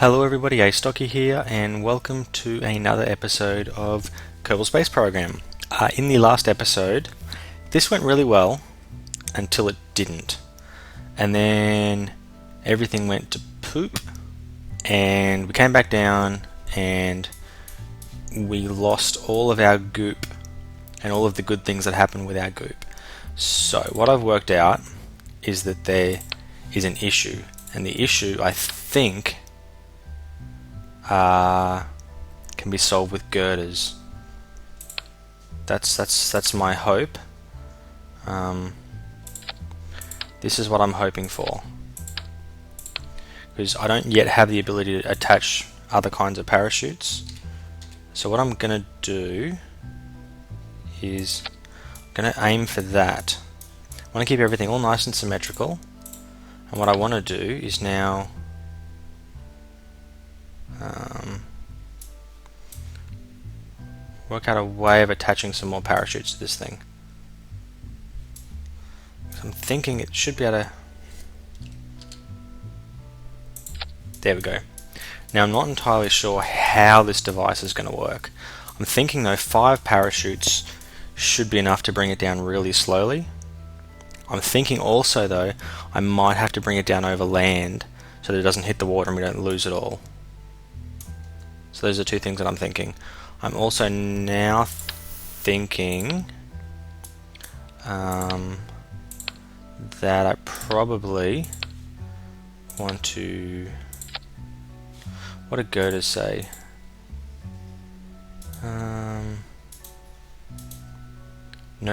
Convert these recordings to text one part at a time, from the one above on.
Hello everybody, Astocky here, and welcome to another episode of Kerbal Space Program. In the last episode, this went really well until it didn't. And then everything went to poop, and we came back down, and we lost all of our goop and all of the good things that happened with our goop. So what I've worked out is that there is an issue, and the issue, I think, can be solved with girders. That's my hope. This is what I'm hoping for, because I don't yet have the ability to attach other kinds of parachutes. So what I'm gonna do is I'm gonna aim for that. I want to keep everything all nice and symmetrical, and what I want to do is now work out a way of attaching some more parachutes to this thing. I'm thinking it should be able to... There we go. Now I'm not entirely sure how this device is going to work. I'm thinking though 5 parachutes should be enough to bring it down really slowly. I'm thinking also though I might have to bring it down over land so that it doesn't hit the water and we don't lose it all. So those are 2 things that I'm thinking. I'm also now thinking that I probably want to... What do girders say? No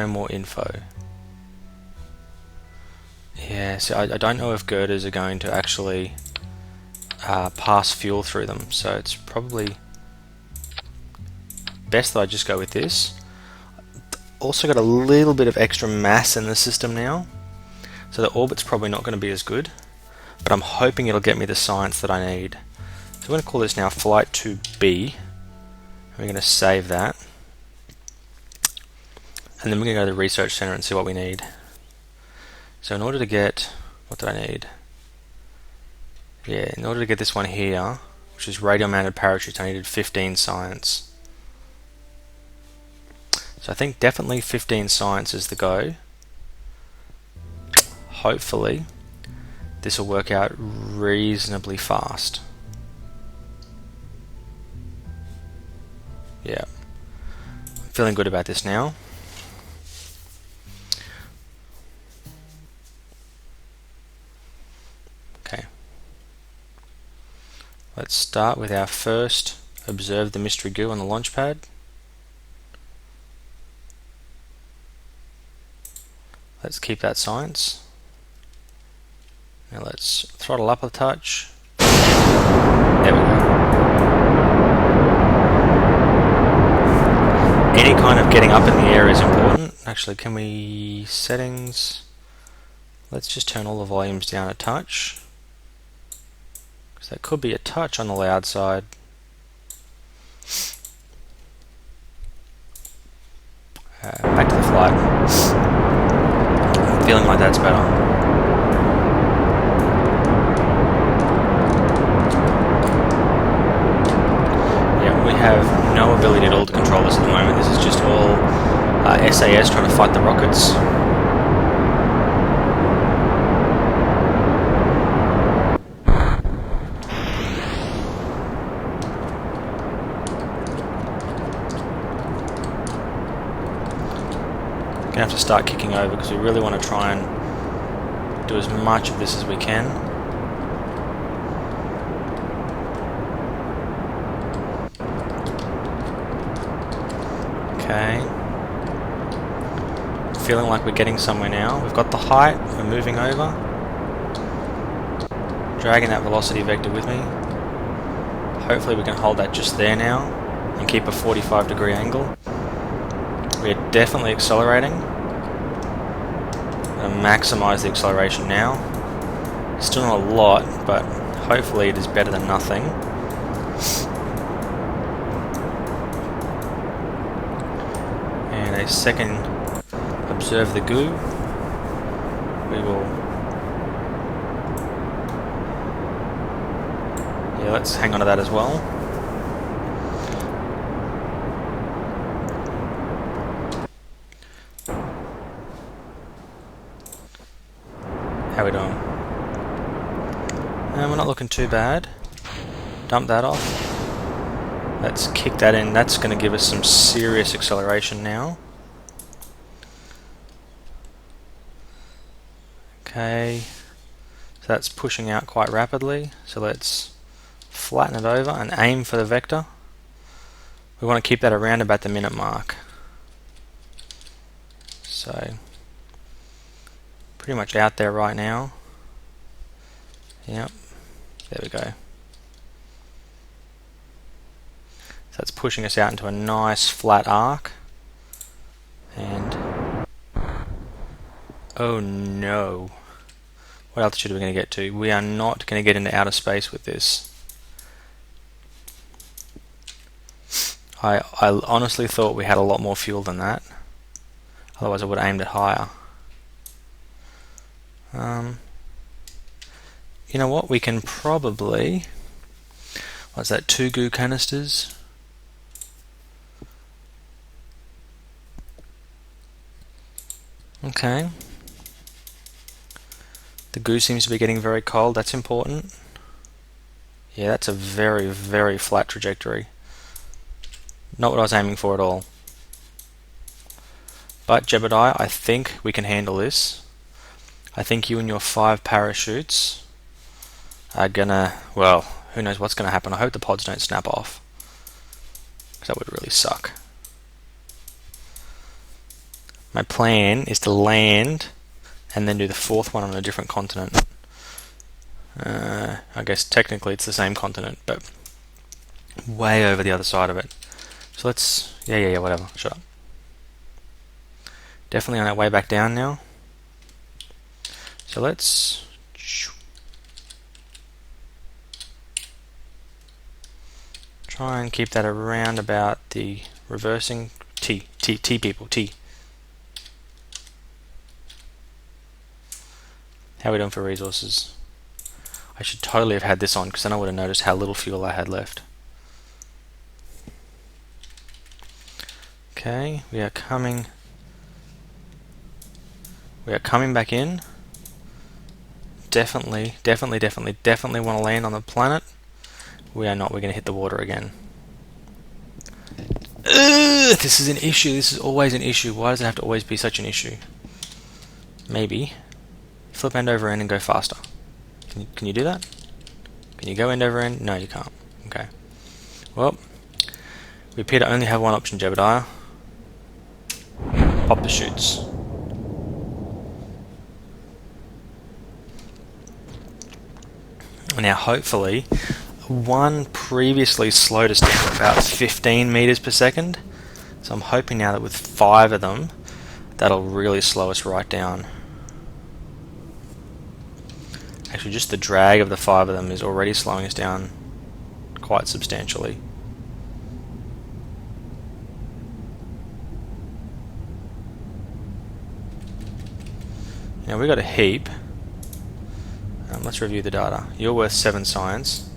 more info. Yeah, so I don't know if girders are going to actually pass fuel through them, so it's probably best that I just go with this. Also got a little bit of extra mass in the system now, so the orbit's probably not going to be as good, but I'm hoping it'll get me the science that I need. So we're going to call this now Flight 2B, and we're going to save that, and then we're going to go to the research center and see what we need. So in order to get, what did I need? Yeah, in order to get this one here, which is radial mounted parachutes, I needed 15 science. So I think definitely 15 science is the go. Hopefully this will work out reasonably fast. Yeah, I'm feeling good about this now. Okay, let's start with our first observe the mystery goo on the launch pad. Let's keep that science. Now let's throttle up a touch. There we go. Any kind of getting up in the air is important. Actually, can we... settings... Let's just turn all the volumes down a touch, because that could be a touch on the loud side. Back to the flight. Feeling like that's better. Yeah, we have no ability at all to control this at the moment. This is just all SAS trying to fight the rockets. Gonna have to start kicking over because we really want to try and do as much of this as we can. Okay. Feeling like we're getting somewhere now. We've got the height, we're moving over. Dragging that velocity vector with me. Hopefully we can hold that just there now and keep a 45-degree angle. We're definitely accelerating. I'm going to maximize the acceleration now. Still not a lot, but hopefully it is better than nothing. And a second observe the goo. We will Yeah, let's hang on to that as well. How we doing? And we're not looking too bad. Dump that off. Let's kick that in. That's going to give us some serious acceleration now. Okay, so that's pushing out quite rapidly. So let's flatten it over and aim for the vector. We want to keep that around about the minute mark. So pretty much out there right now. Yep, there we go. So that's pushing us out into a nice flat arc. And oh no. What altitude are we going to get to? We are not going to get into outer space with this. I honestly thought we had a lot more fuel than that. Otherwise I would have aimed it higher. You know what? We can probably... What's that? 2 goo canisters? Okay. The goo seems to be getting very cold. That's important. Yeah, that's a very, very flat trajectory. Not what I was aiming for at all. But Jebediah, I think we can handle this. I think you and your 5 parachutes are gonna, well, who knows what's gonna happen. I hope the pods don't snap off, because that would really suck. My plan is to land and then do the 4th one on a different continent. I guess technically it's the same continent, but way over the other side of it. So let's, yeah, whatever, shut up. Definitely on our way back down now. So let's try and keep that around about the reversing T people, T. How are we doing for resources? I should totally have had this on, because then I would have noticed how little fuel I had left. Okay, we are coming back in. Definitely want to land on the planet. We are not. We're going to hit the water again. This is an issue. This is always an issue. Why does it have to always be such an issue? Maybe flip end over end and go faster. Can you do that? Can you go end over end? No, you can't. Okay. Well, we appear to only have one option, Jebediah. Pop the chutes. Now, hopefully, one previously slowed us down to about 15 meters per second. So I'm hoping now that with 5 of them, that'll really slow us right down. Actually, just the drag of the 5 of them is already slowing us down quite substantially. Now we got a heap. Let's review the data. You're worth 7 science.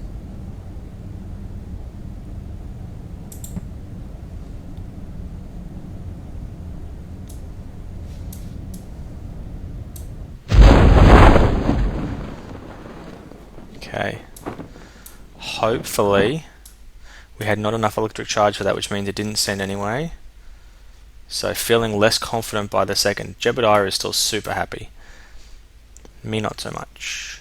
Okay. Hopefully we had not enough electric charge for that, which means it didn't send anyway. So feeling less confident by the second. Jebediah is still super happy. Me not so much.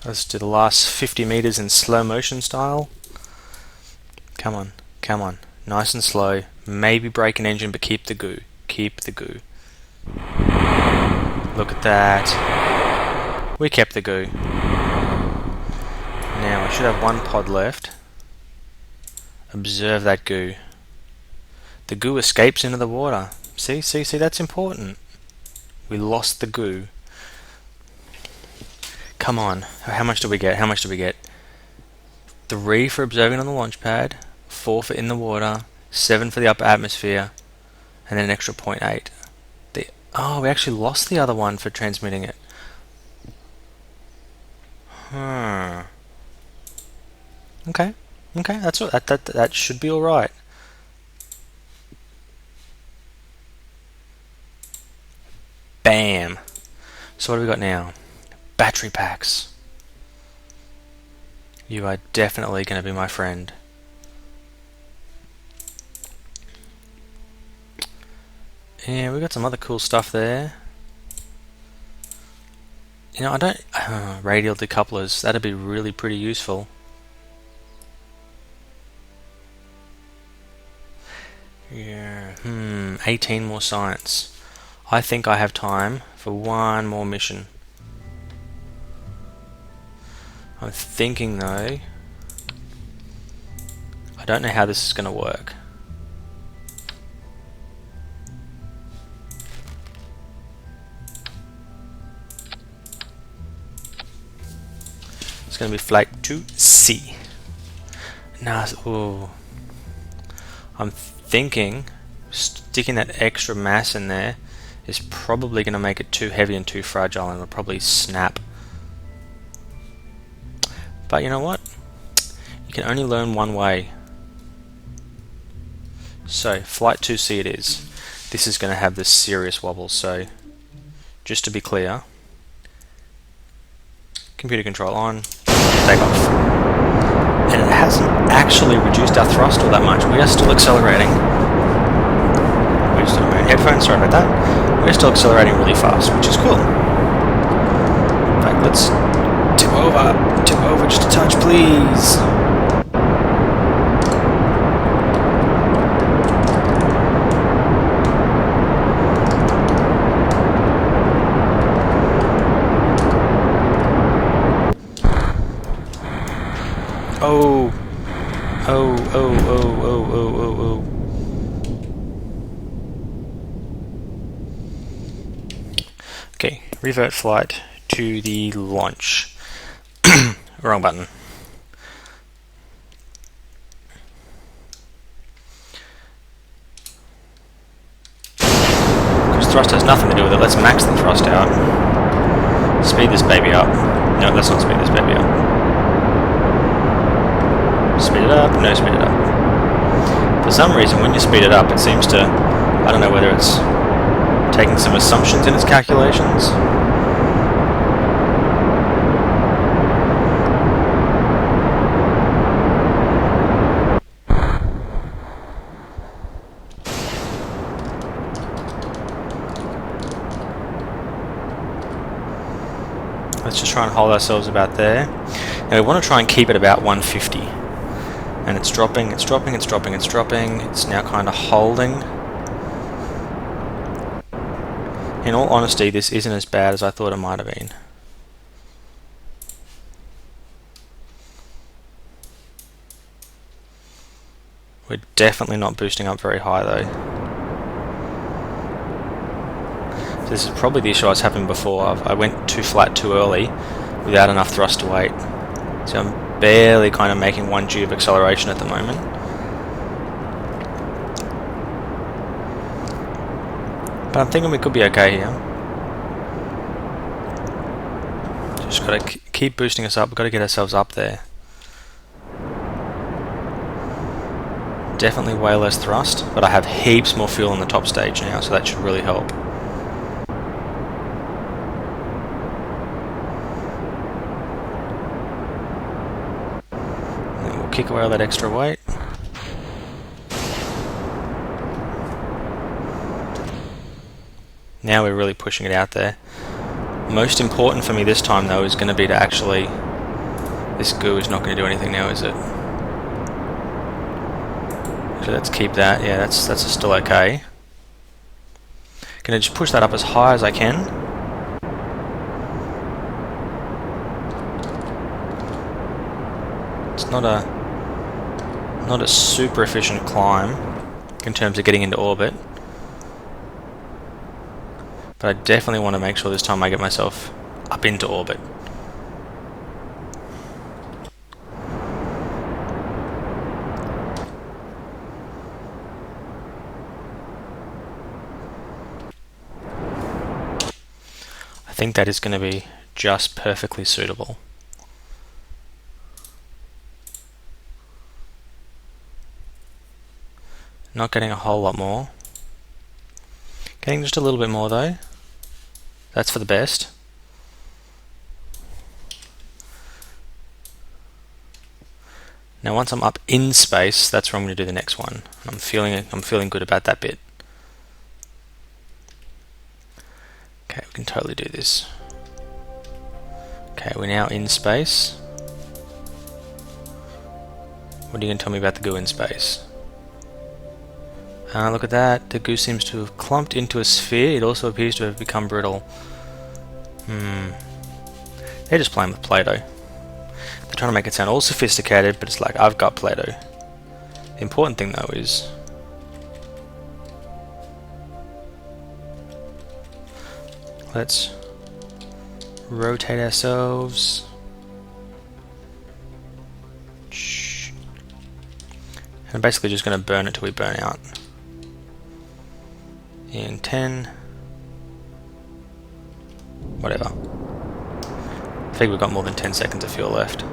Let's do the last 50 meters in slow motion style. Come on, come on. Nice and slow. Maybe break an engine, but keep the goo. Keep the goo. Look at that. We kept the goo. Now, I should have 1 pod left. Observe that goo. The goo escapes into the water. See, that's important. We lost the goo. Come on. How much do we get? How much do we get? 3 for observing on the launch pad, 4 for in the water, 7 for the upper atmosphere, and then an extra 0.8. Oh, we actually lost the other one for transmitting it. Okay, that's all, that should be all right. Bam. So what do we got now? Battery packs. You are definitely going to be my friend. Yeah, we got some other cool stuff there. You know, I don't... radial decouplers, that'd be really pretty useful. Yeah, 18 more science. I think I have time for one more mission. I'm thinking though, I don't know how this is going to work. It's going to be flight 2C. Nah, ooh. I'm thinking sticking that extra mass in there is probably going to make it too heavy and too fragile, and it'll probably snap. But you know what? You can only learn one way. So, flight 2C it is. This is going to have this serious wobble, so just to be clear, computer control on, take off. And it hasn't actually reduced our thrust all that much. We are still accelerating. We just on my headphones, sorry about that. We're still accelerating really fast, which is cool. In fact, let's tip over just a touch, please. Oh. Okay, revert flight to the launch. Wrong button. Because thrust has nothing to do with it. Let's max the thrust out. Speed this baby up. No, let's not speed this baby up. Speed it up, no, speed it up. For some reason, when you speed it up, it seems to, I don't know whether it's taking some assumptions in its calculations. Let's just try and hold ourselves about there. Now we want to try and keep it about 150. And it's dropping, it's dropping, it's dropping, it's dropping. It's now kind of holding. In all honesty, this isn't as bad as I thought it might have been. We're definitely not boosting up very high though. So this is probably the issue I was having before. I went too flat too early without enough thrust to weight. So I'm barely kind of making 1 G of acceleration at the moment. But I'm thinking we could be okay here. Just got to keep boosting us up. We've got to get ourselves up there. Definitely way less thrust, but I have heaps more fuel on the top stage now, so that should really help. And then we'll kick away all that extra weight. Now we're really pushing it out there. Most important for me this time though is going to be to actually... This goo is not going to do anything now, is it? So let's keep that. Yeah, that's still okay. Gonna just push that up as high as I can. It's not a super efficient climb in terms of getting into orbit. But I definitely want to make sure this time I get myself up into orbit. think that is going to be just perfectly suitable. Not getting a whole lot more. Getting just a little bit more though. That's for the best. Now once I'm up in space, that's where I'm going to do the next one. I'm feeling good about that bit. Okay, we can totally do this. Okay, we're now in space. What are you going to tell me about the goo in space? Look at that, the goo seems to have clumped into a sphere. It also appears to have become brittle. They're just playing with Play-Doh. They're trying to make it sound all sophisticated, but it's like, I've got Play-Doh. The important thing though is let's rotate ourselves. And I'm basically just going to burn it till we burn out. In 10, whatever. I think we've got more than 10 seconds of fuel left.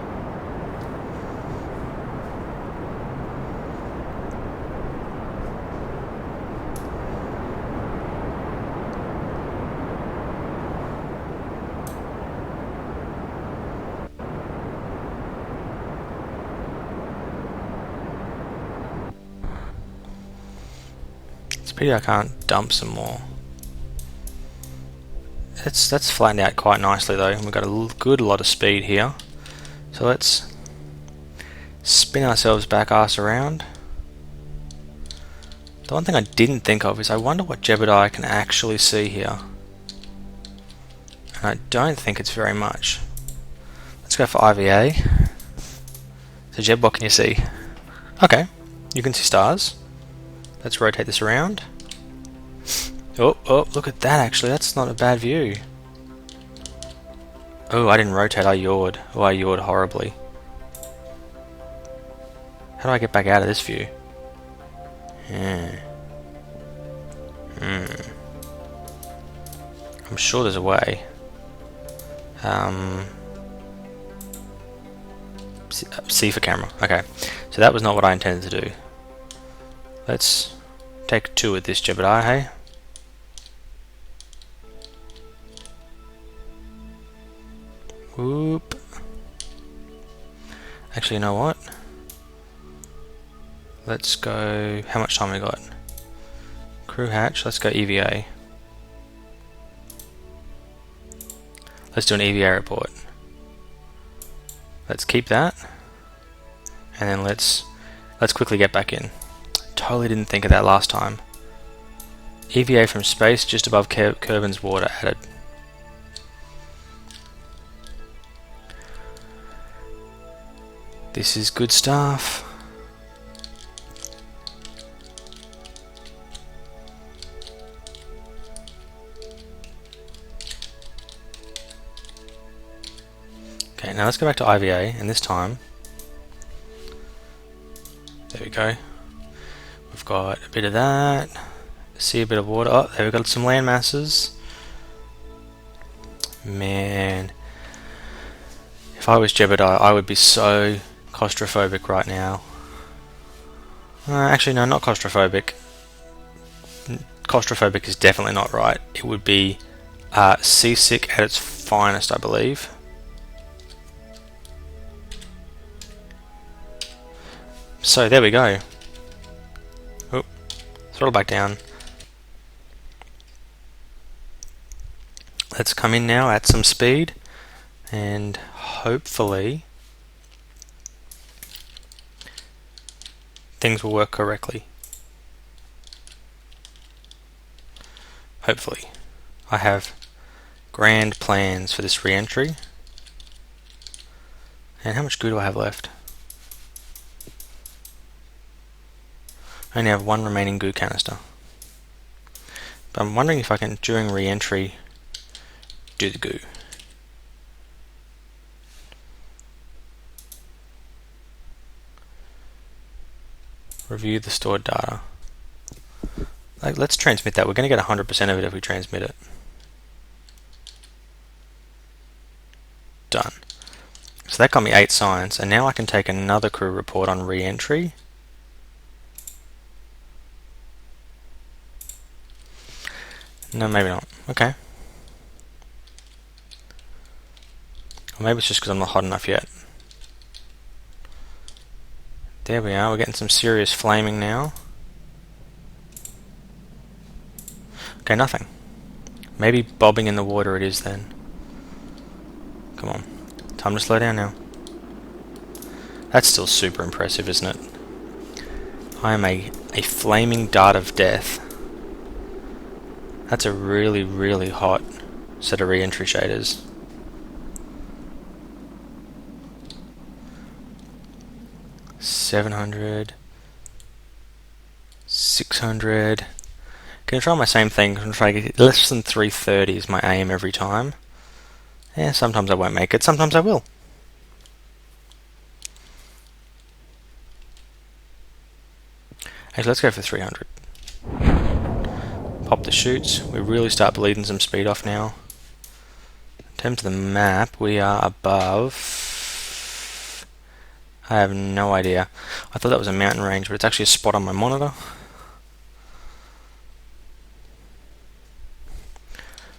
It's a pity I can't dump some more. That's flattened out quite nicely though, and we've got a good lot of speed here. So let's spin ourselves back arse around. The one thing I didn't think of is I wonder what Jebediah can actually see here. And I don't think it's very much. Let's go for IVA. So Jeb, what can you see? Okay, you can see stars. Let's rotate this around. Oh, look at that actually, that's not a bad view. Oh, I didn't rotate, I yawed. Oh, I yawed horribly. How do I get back out of this view? I'm sure there's a way. C for camera. Okay, so that was not what I intended to do. Let's take 2 with this Jebediah, hey? Whoop. Actually, you know what? Let's go. How much time we got? Crew hatch. Let's go EVA. Let's do an EVA report. Let's keep that, and then let's quickly get back in. Totally didn't think of that last time. EVA from space just above Kerbin's water added. This is good stuff. Okay, now let's go back to IVA, and this time, there we go. We've got a bit of that. See a bit of water. Oh, there we've got some land masses. Man, if I was Jebediah, I would be so claustrophobic right now. Actually, no, not claustrophobic. Claustrophobic is definitely not right. It would be seasick at its finest, I believe. So there we go. Oh, throttle back down. Let's come in now at some speed, and hopefully things will work correctly. Hopefully. I have grand plans for this re-entry. And how much goo do I have left? I only have 1 remaining goo canister. But I'm wondering if I can, during re-entry, do the goo. Review the stored data. Let's transmit that. We're going to get 100% of it if we transmit it. Done. So that got me 8 signs, and now I can take another crew report on re-entry. No, maybe not. Okay. Or maybe it's just because I'm not hot enough yet. There we are, we're getting some serious flaming now. Okay, nothing. Maybe bobbing in the water it is then. Come on. Time to slow down now. That's still super impressive, isn't it? I am a flaming dart of death. That's a really, really hot set of re-entry shaders. $700, $600. Can I try my same thing? I'm trying to get less than 330 is my aim every time. Yeah, sometimes I won't make it, sometimes I will. Actually, let's go for 300. Pop the chutes. We really start bleeding some speed off now. In terms of the map, we are above... I have no idea. I thought that was a mountain range, but it's actually a spot on my monitor.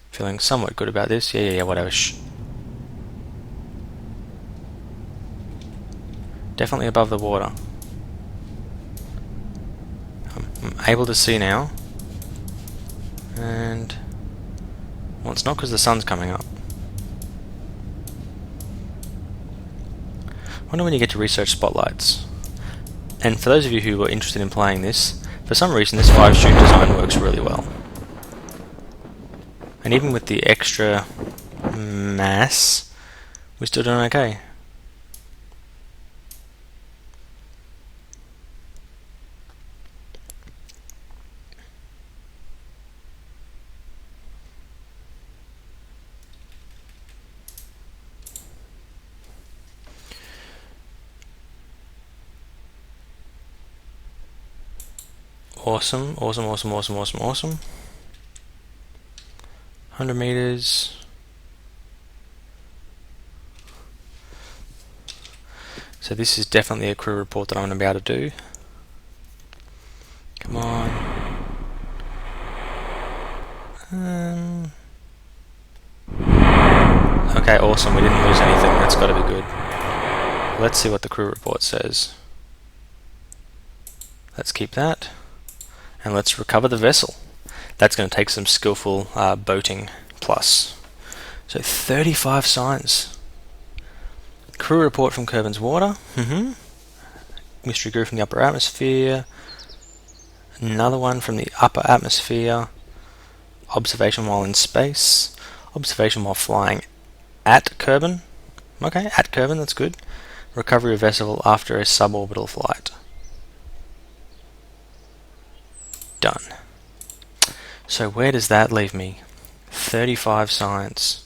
Feeling somewhat good about this. Yeah, whatever. Shh. Definitely above the water. I'm able to see now. And... well, it's not because the sun's coming up. I wonder when you get to research spotlights. And for those of you who are interested in playing this, for some reason this 5-shoot design works really well. And even with the extra mass, we're still doing okay. Awesome, awesome, awesome, awesome, awesome, awesome. 100 meters. So this is definitely a crew report that I'm going to be able to do. Come on. Okay, awesome. We didn't lose anything. That's got to be good. Let's see what the crew report says. Let's keep that. And let's recover the vessel. That's going to take some skillful boating plus. So 35 signs. Crew report from Kerbin's water. Mystery crew from the upper atmosphere. Another one from the upper atmosphere. Observation while in space. Observation while flying at Kerbin. Okay, at Kerbin, that's good. Recovery of vessel after a suborbital flight. Done. So where does that leave me? 35 signs.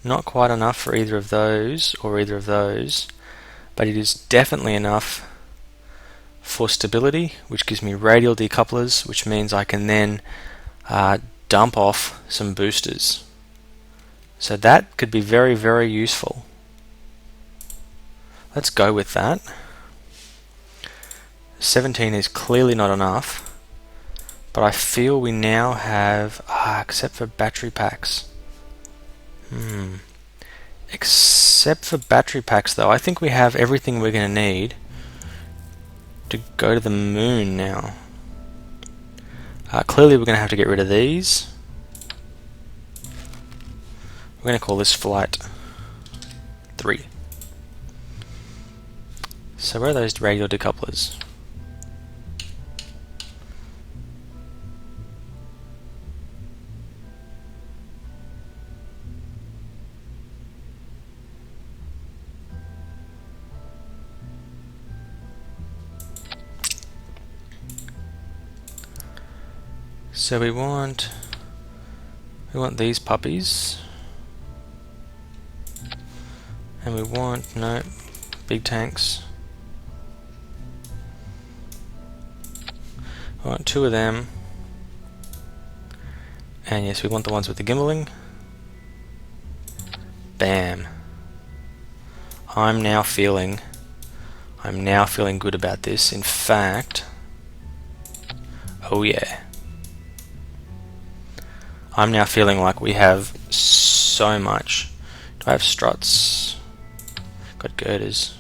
Not quite enough for either of those or either of those, but it is definitely enough for stability, which gives me radial decouplers, which means I can then dump off some boosters. So that could be very, very useful. Let's go with that. 17 is clearly not enough. But I feel we now have, except for battery packs. Except for battery packs though, I think we have everything we're going to need to go to the moon now. Clearly we're going to have to get rid of these. We're going to call this flight 3. So where are those radial decouplers? So we want these puppies, and we want, no, big tanks. We want 2 of them, and yes, we want the ones with the gimbaling. Bam. I'm now feeling good about this. In fact, oh yeah, I'm now feeling like we have so much. Do I have struts? Got girders.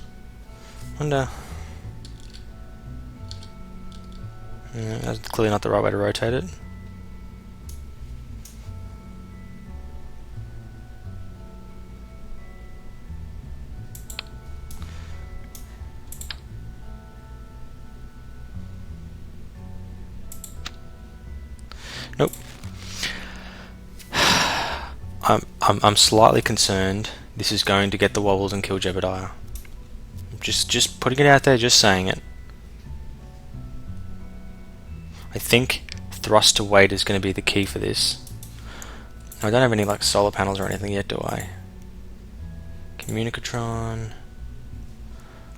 Wonder. That's clearly not the right way to rotate it. Nope. I'm slightly concerned this is going to get the wobbles and kill Jebediah. Just putting it out there, just saying it. I think thrust to weight is going to be the key for this. I don't have any like solar panels or anything yet, do I? Communicatron,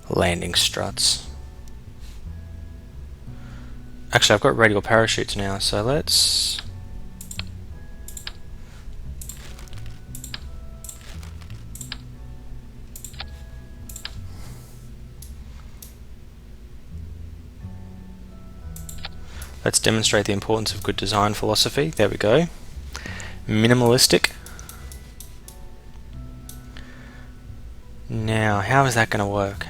landing struts. Actually, I've got radial parachutes now, so let's demonstrate the importance of good design philosophy. There we go. Minimalistic. Now, how is that going to work?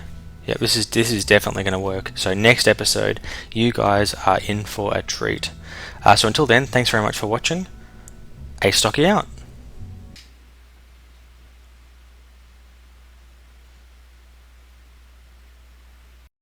Yeah, this is definitely going to work. So next episode, you guys are in for a treat. So until then, thanks very much for watching. Astocky out.